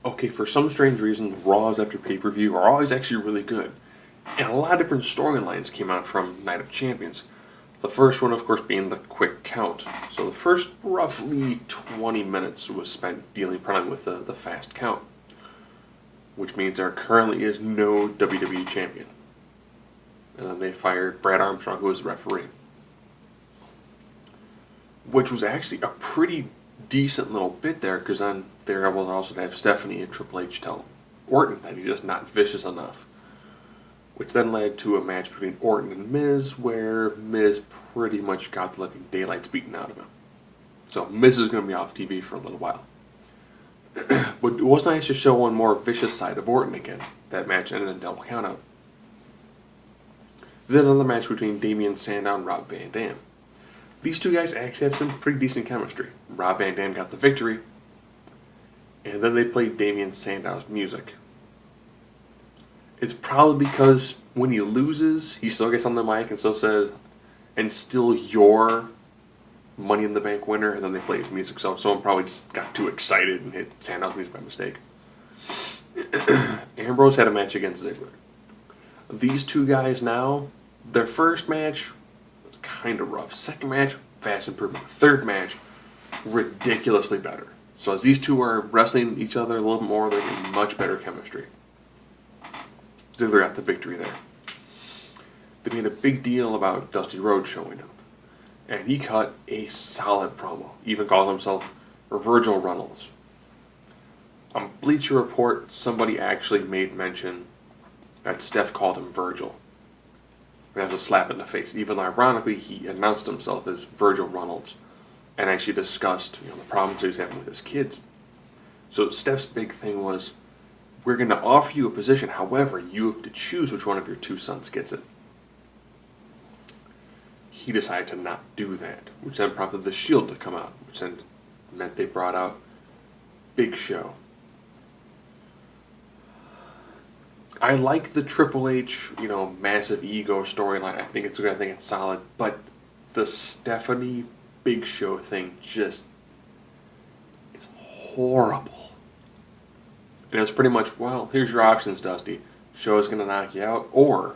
okay, for some strange reason, the Raws after pay-per-view are always actually really good. And a lot of different storylines came out from Night of Champions. The first one, of course, being the quick count. So the first roughly 20 minutes was spent dealing with the fast count, which means there currently is no WWE champion. And then they fired Brad Armstrong, who was the referee. Which was actually a pretty decent little bit there, because then they were able to also have Stephanie and Triple H tell Orton that he's just not vicious enough. Which then led to a match between Orton and Miz, where Miz pretty much got the living daylights beaten out of him. So Miz is going to be off TV for a little while. But it was nice to show one more vicious side of Orton again. That match ended in double countout. Then another match between Damian Sandow and Rob Van Dam. These two guys actually have some pretty decent chemistry. Rob Van Dam got the victory, and then they played Damian Sandow's music. It's probably because when he loses, he still gets on the mic and still says, and still your Money in the Bank winner, and then they play his music. So someone probably just got too excited and hit Sandow's music by mistake. Ambrose had a match against Ziggler. These two guys now, their first match was kind of rough. Second match, vast improvement. Third match, ridiculously better. So as these two are wrestling each other a little more, they're getting much better chemistry. Ziggler got the victory there. They made a big deal about Dusty Rhodes showing up. And he cut a solid promo. Even called himself Virgil Runnels. On Bleacher Report, somebody actually made mention that Steph called him Virgil. And that was a slap in the face. Even ironically, he announced himself as Virgil Runnels. And actually discussed the problems he was having with his kids. So Steph's big thing was, we're going to offer you a position, however, you have to choose which one of your two sons gets it. He decided to not do that, which then prompted The Shield to come out, which then meant they brought out Big Show. I like the Triple H, massive ego storyline. I think it's good. I think it's solid. But the Stephanie Big Show thing just is horrible. And it was pretty much, well, here's your options, Dusty. Show's going to knock you out, or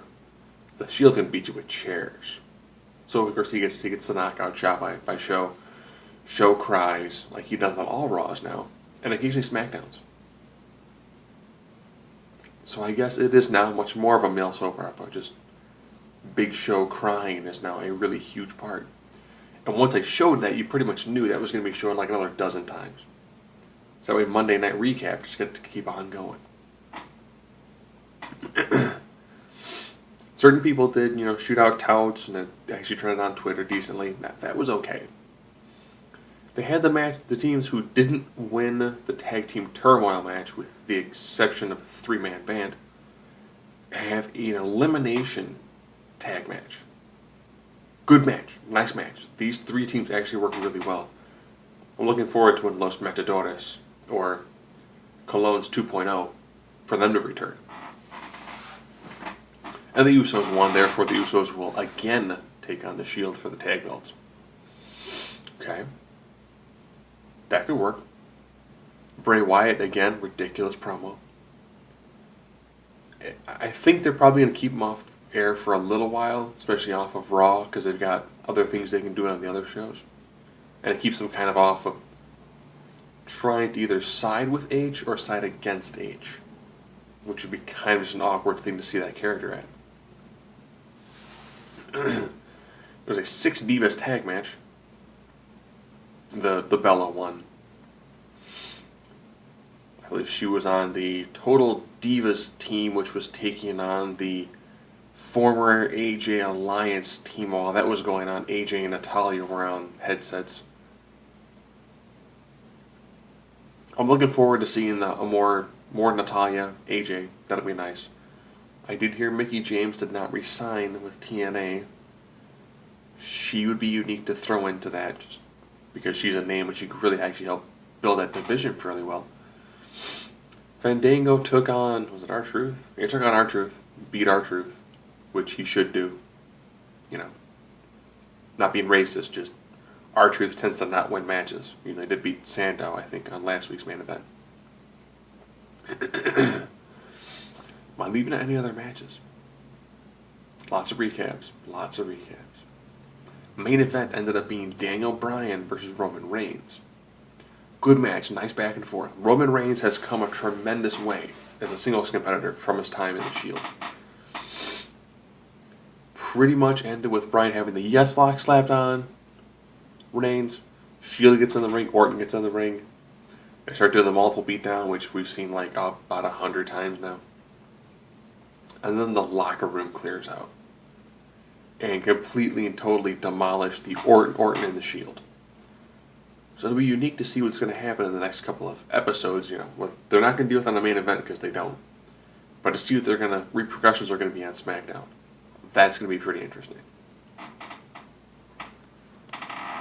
the Shield's going to beat you with chairs. So, of course, he gets the knockout shot by Show. Show cries, like he does on all Raws now, and occasionally SmackDowns. So I guess it is now much more of a male soap opera. Just Big Show crying is now a really huge part. And once I showed that, you pretty much knew that was going to be shown like another dozen times. So that way Monday Night Recap just got to keep on going. Certain people did, shoot out touts and it actually trended on Twitter decently. That was okay. They had the teams who didn't win the Tag Team Turmoil match, with the exception of a 3-man band, have an elimination tag match. Good match. Nice match. These three teams actually work really well. I'm looking forward to when Los Matadores, or Cologne's 2.0, for them to return. And the Usos won, therefore the Usos will again take on the Shield for the tag belts. Okay. That could work. Bray Wyatt, again, ridiculous promo. I think they're probably going to keep him off air for a little while, especially off of Raw, because they've got other things they can do on the other shows. And it keeps them kind of off of trying to either side with H or side against H, which would be kind of just an awkward thing to see that character at. It was a 6 Divas tag match. The Bella won. I believe she was on the Total Divas team, which was taking on the former AJ Alliance team. While that was going on, AJ and Natalya were on headsets. I'm looking forward to seeing a more Natalya, AJ. That'll be nice. I did hear Mickie James did not re-sign with TNA. She would be unique to throw into that, just because she's a name and she could really actually help build that division fairly well. Fandango took on, was it R-Truth? He took on R-Truth, beat R-Truth, which he should do. Not being racist, just R-Truth tends to not win matches. They did beat Sandow, I think, on last week's main event. Am I leaving out any other matches? Lots of recaps. Lots of recaps. Main event ended up being Daniel Bryan versus Roman Reigns. Good match, nice back and forth. Roman Reigns has come a tremendous way as a singles competitor from his time in the Shield. Pretty much ended with Bryan having the yes lock slapped on Reigns. Shield gets in the ring, Orton gets in the ring. They start doing the multiple beatdown, which we've seen like about 100 times now. And then the locker room clears out. And completely and totally demolish the Orton and the Shield. So it'll be unique to see what's going to happen in the next couple of episodes. They're not going to deal with it on the main event because they don't. But to see what repercussions are going to be on SmackDown. That's going to be pretty interesting.